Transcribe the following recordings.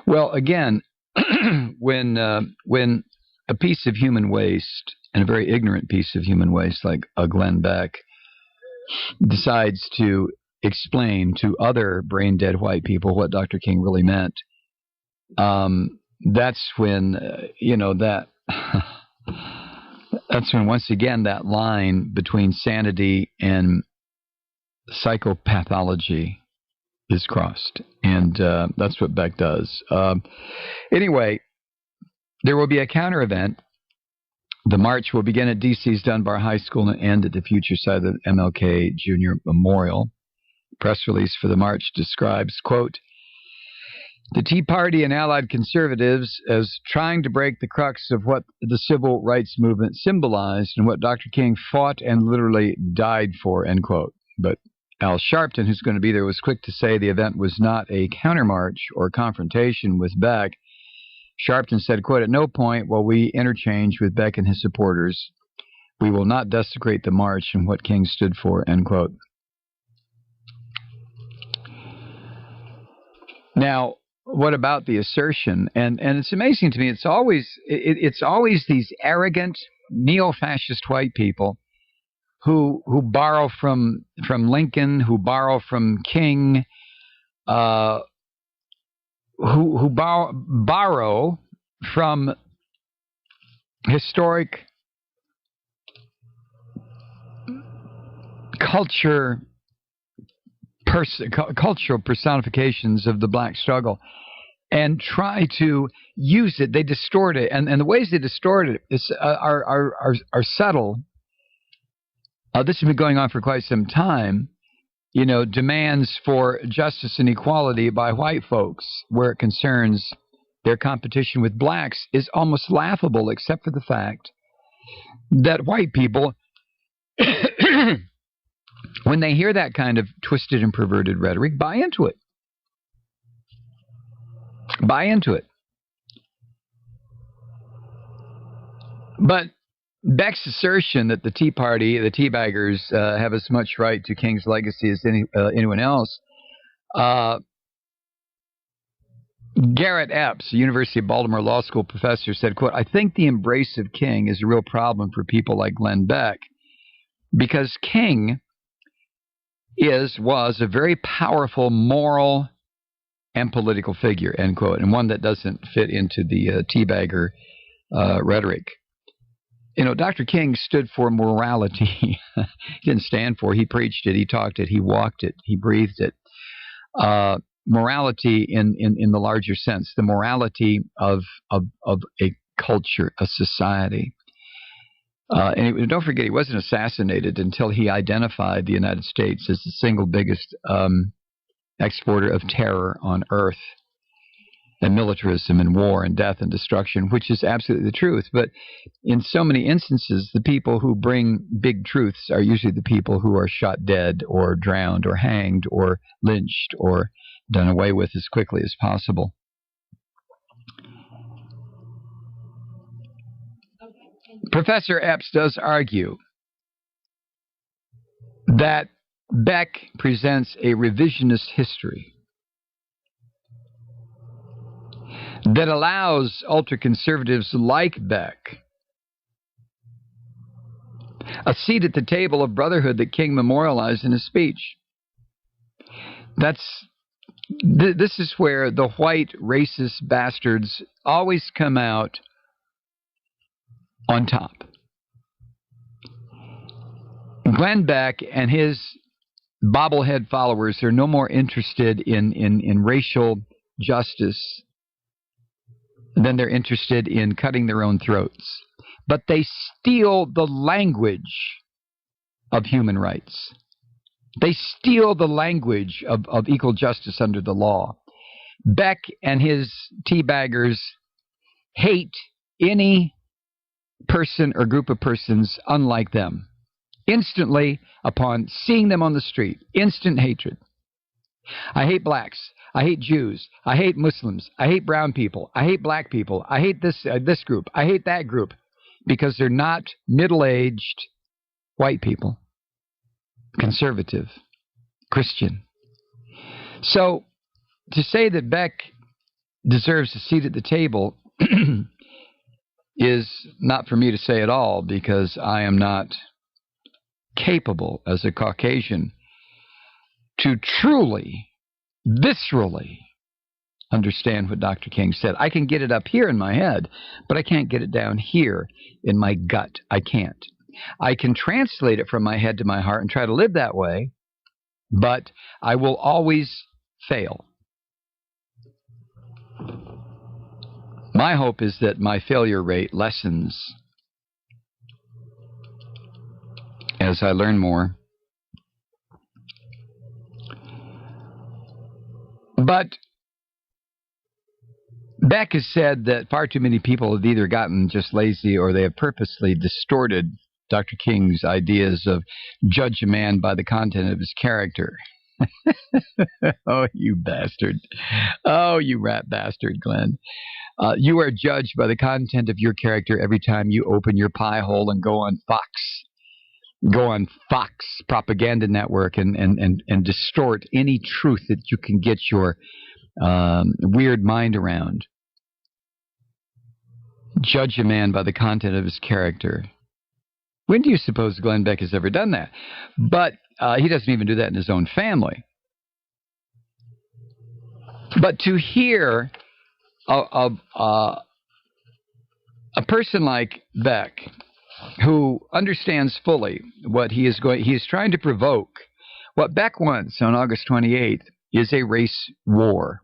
Well, again, when a piece of human waste, and a very ignorant piece of human waste like a Glenn Beck, decides to explain to other brain dead white people what Dr. King really meant, that's when that's when once again that line between sanity and psychopathology is crossed, and that's what Beck does. Anyway, there will be a counter event. The march will begin at D.C.'s Dunbar High School and end at the future site of the MLK Jr. Memorial. Press release for the march describes, quote, the Tea Party and allied conservatives as trying to break the crux of what the civil rights movement symbolized and what Dr. King fought and literally died for, end quote. But Al Sharpton, who's going to be there, was quick to say the event was not a countermarch or confrontation with Beck. Sharpton said, quote, at no point will we interchange with Beck and his supporters. We will not desecrate the march and what King stood for, end quote. Now, what about the assertion? And it's amazing to me. It's always these arrogant neo-fascist white people who borrow from Lincoln, who borrow from King, who borrow from historic cultural personifications of the black struggle and try to use it. They distort it, and the ways they distort it are subtle. This has been going on for quite some time. You know, demands for justice and equality by white folks where it concerns their competition with blacks is almost laughable, except for the fact that white people, when they hear that kind of twisted and perverted rhetoric, buy into it. Buy into it. But Beck's assertion that the Tea Party, the Teabaggers, have as much right to King's legacy as anyone else. Garrett Epps, a University of Baltimore Law School professor, said, quote, I think the embrace of King is a real problem for people like Glenn Beck because King was a very powerful moral and political figure, end quote, and one that doesn't fit into the teabagger rhetoric. You know, Dr. King stood for morality. He didn't stand for it. He preached it. He talked it. He walked it. He breathed it. Morality in the larger sense, the morality of a culture, a society. And don't forget, he wasn't assassinated until he identified the United States as the single biggest exporter of terror on earth, and militarism and war and death and destruction, which is absolutely the truth. But in so many instances, the people who bring big truths are usually the people who are shot dead or drowned or hanged or lynched or done away with as quickly as possible. Professor Epps does argue that Beck presents a revisionist history that allows ultra-conservatives like Beck a seat at the table of brotherhood that King memorialized in his speech. This is where the white racist bastards always come out on top. Glenn Beck and his bobblehead followers are no more interested in racial justice than they're interested in cutting their own throats. But they steal the language of human rights. They steal the language of equal justice under the law. Beck and his teabaggers hate any person or group of persons unlike them. Instantly, upon seeing them on the street, instant hatred. I hate blacks. I hate Jews. I hate Muslims. I hate brown people. I hate black people. I hate this group. I hate that group because they're not middle-aged white people, conservative, Christian. So to say that Beck deserves a seat at the table is not for me to say at all, because I am not capable as a Caucasian to truly, viscerally understand what Dr. King said. I can get it up here in my head, but I can't get it down here in my gut. I can't. I can translate it from my head to my heart and try to live that way, but I will always fail. My hope is that my failure rate lessens as I learn more. But Beck has said that far too many people have either gotten just lazy or they have purposely distorted Dr. King's ideas of judge a man by the content of his character. Oh, you bastard. Oh, you rat bastard, Glenn. You are judged by the content of your character every time you open your pie hole and go on Fox Propaganda Network and distort any truth that you can get your weird mind around. Judge a man by the content of his character. When do you suppose Glenn Beck has ever done that? But he doesn't even do that in his own family. But to hear a person like Beck, who understands fully what he is trying to provoke. What Beck wants on August 28th is a race war.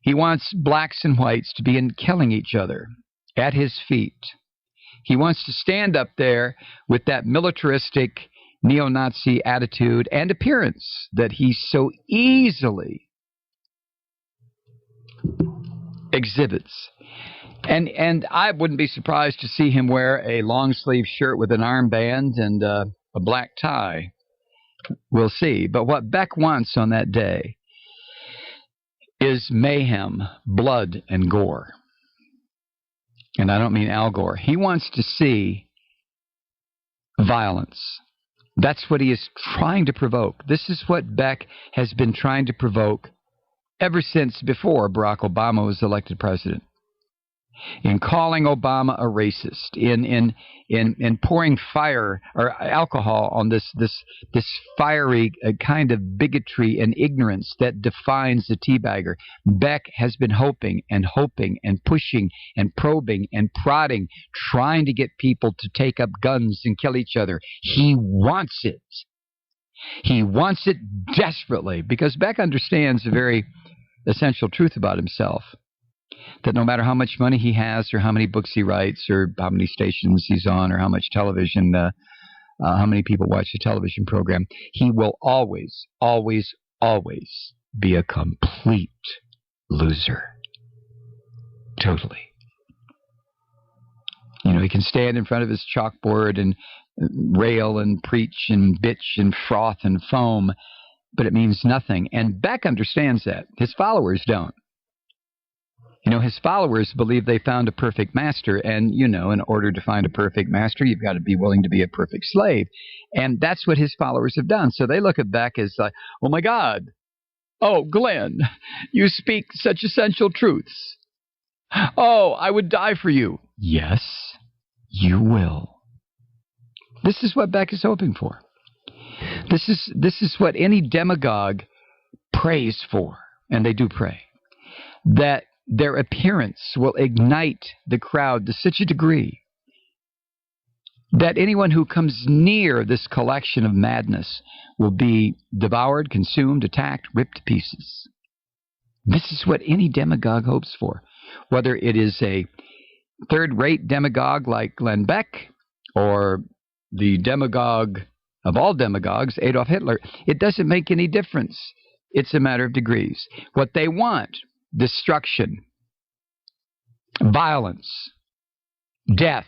He wants blacks and whites to begin killing each other at his feet. He wants to stand up there with that militaristic neo-Nazi attitude and appearance that he so easily exhibits. And I wouldn't be surprised to see him wear a long-sleeve shirt with an armband and a black tie. We'll see. But what Beck wants on that day is mayhem, blood, and gore. And I don't mean Al Gore. He wants to see violence. That's what he is trying to provoke. This is what Beck has been trying to provoke ever since before Barack Obama was elected president. In calling Obama a racist, in pouring fire or alcohol on this fiery kind of bigotry and ignorance that defines the teabagger. Beck has been hoping and pushing and probing and prodding, trying to get people to take up guns and kill each other. He wants it. He wants it desperately, because Beck understands a very essential truth about himself. That no matter how much money he has, or how many books he writes, or how many stations he's on, or how much television, how many people watch the television program, he will always, always, always be a complete loser. Totally. You know, he can stand in front of his chalkboard and rail and preach and bitch and froth and foam, but it means nothing. And Beck understands that. His followers don't. You know, his followers believe they found a perfect master, and, you know, in order to find a perfect master, you've got to be willing to be a perfect slave. And that's what his followers have done. So they look at Beck as like, oh, my God. Oh, Glenn, you speak such essential truths. Oh, I would die for you. Yes, you will. This is what Beck is hoping for. This is what any demagogue prays for, and they do pray, that their appearance will ignite the crowd to such a degree that anyone who comes near this collection of madness will be devoured, consumed, attacked, ripped to pieces. This is what any demagogue hopes for, whether it is a third-rate demagogue like Glenn Beck or the demagogue of all demagogues, Adolf Hitler. It doesn't make any difference. It's a matter of degrees. What they want: destruction, violence, death,